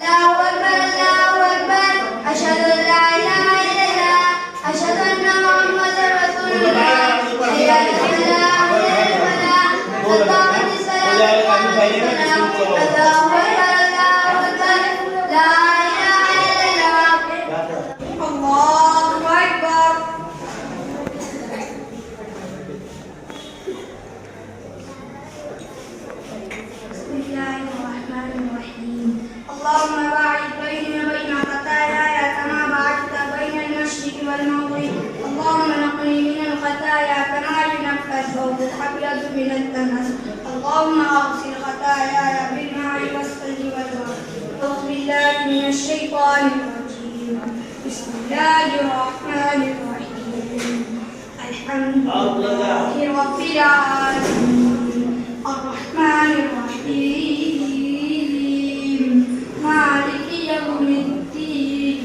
الله أكبر الله أكبر أشهد أن لا إله إلا الله أشهد أن محمدا رسول الله حي على الفلاح حي على الفلاح قد قامت الصلاة قد قامت الصلاة الله أكبر الله أكبر لا إله إلا الله الله أكبر. بسم الله الرحمن الرحيم اللهم باعد بيني وبين خطاياي كما باعدت بين المشرق والمغرب اللهم نقني من الخطايا كما ينقى الثوب الابيض من الدنس اللهم اغسل خطاياي بالماء والثلج والبرد. اعوذ بالله من الشيطان الرجيم بسم الله الرحمن الرحيم الحمد لله رب العالمين الرحمن الرحيم مالك يوم الدين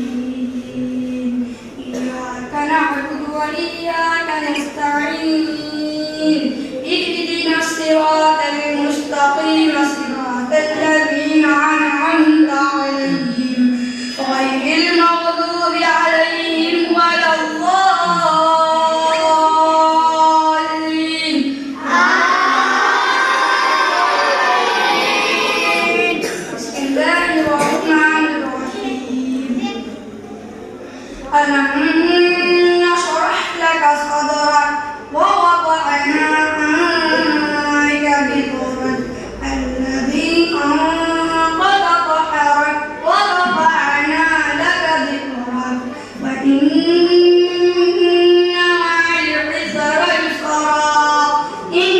إياك نعبد وإياك نستعين اهدنا الصراط المستقيم صراط الذين أنعمت عليهم غير المغضوب عليهم ولا الضالين. بسم الله الرحمن الرحيم ألم نشرح لك صدرك ووضعنا عنك وزرك الذي أنقض ظهرك ورفعنا لك ذكرك وإن مع العسر يسرا إن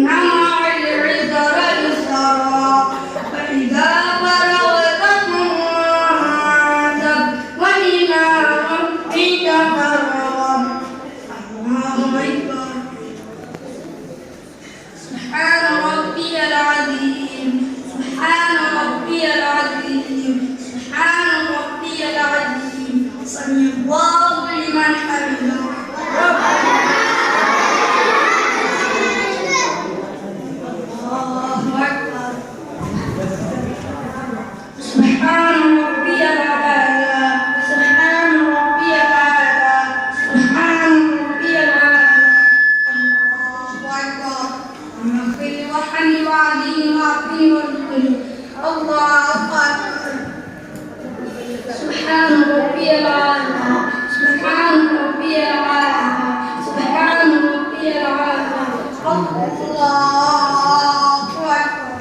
مع العسر يسرا فإذا فرغت فانصب وإلى ربك فارغب. الله أكبر. سبحان ربي العظيم سبحان ربي العظيم سبحان ربي العظيم سمع الله لمن حمده ربنا. الله أكبر. سبحان ربي الأعلى سبحان ربي الأعلى سبحان ربي الأعلى. الله أكبر. اغفر وارحم وعدي وعافني وارزقني. الله أكبر. سبحان ربي الأعلى سبحان ربي الأعلى سبحان ربي الأعلى. الله أكبر.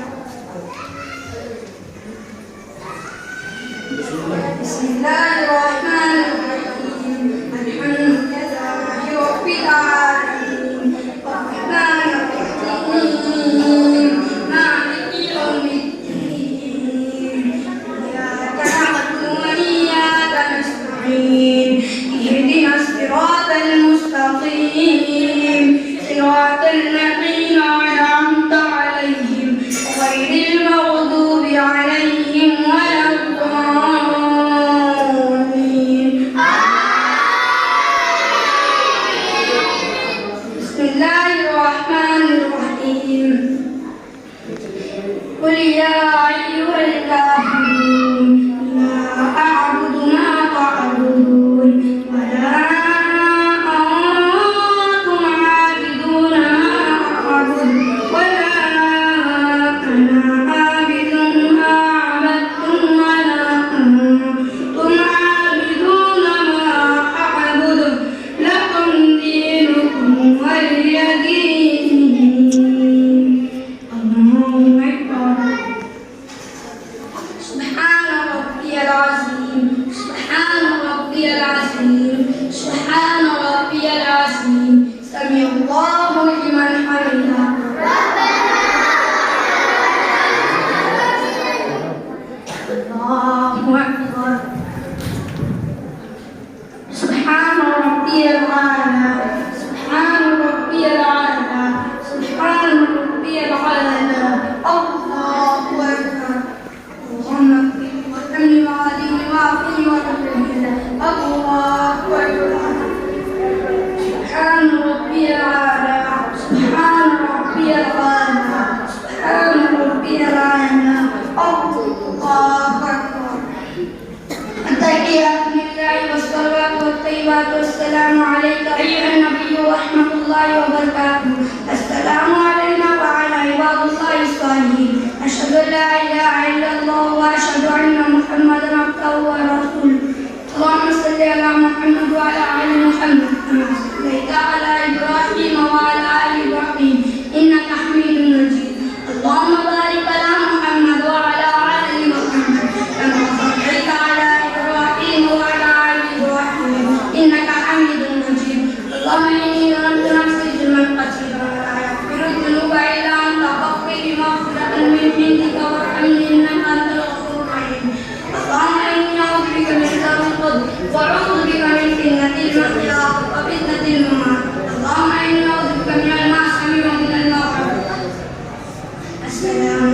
بسم الله الرحمن الرحيم الحمد لله رب العالمين الرحمن الرحيم مالك يوم الدين إياك نعبد وإياك نستعين اهدنا الصراط المستقيم صراط الذين أنعمت عليهم غير المغضوب عليهم ولا الضالين. بسم الله الرحمن الرحيم قل يا أيها الكافرون لا أعبد ما تعبدون ولا أنتم عابدون ما أعبد ولا أنا عابد ما عبدتم ولا أنتم عابدون ما أعبد لكم دينكم ولي دين. الله أكبر. سبحان ربي العظيم سبحان ربي العظيم سبحان ربي العظيم سمع الله لمن حمده الله أكبر. سبحان ربي الأعلى سبحان ربي الأعلى سبحان ربي الأعلى. الله أكبر. اللهم اغفر وارحمني وعافني وعافني وارحمني. الله أكبر. سبحان ربي الأعلى سبحان ربي الأعلى سبحان ربي الأعلى. الله والصلوات والسلام عليك أيها النبي ورحمة الله وبركاته. السلام علينا وعلى عباد الله الصالحين. أشهد أن لا إله إلا الله وأشهد أن محمدا عبده ورسوله. اللهم صل على محمد وعلى آل محمد كما صليت على إبراهيم وعلى آل إبراهيم إنك حميد مجيد. اللهم بارك على محمد وعلى آل محمد كما صليت على إبراهيم وعلى آل إبراهيم إنك حميد مجيد. اللهم إني ظلمت نفسي ظلما كثيرا ولا يغفر الذنوب إلا أنت فاغفر لي مغفرة من عندك وارحمني إنك أنت الغفور الرحيم. اللهم إني أعوذ بك من شر القدر وأعوذ بك من فتنة المحيا وفتنة الممات. اللهم إني أعوذ بك من المعصية ومن المغفرة. السلام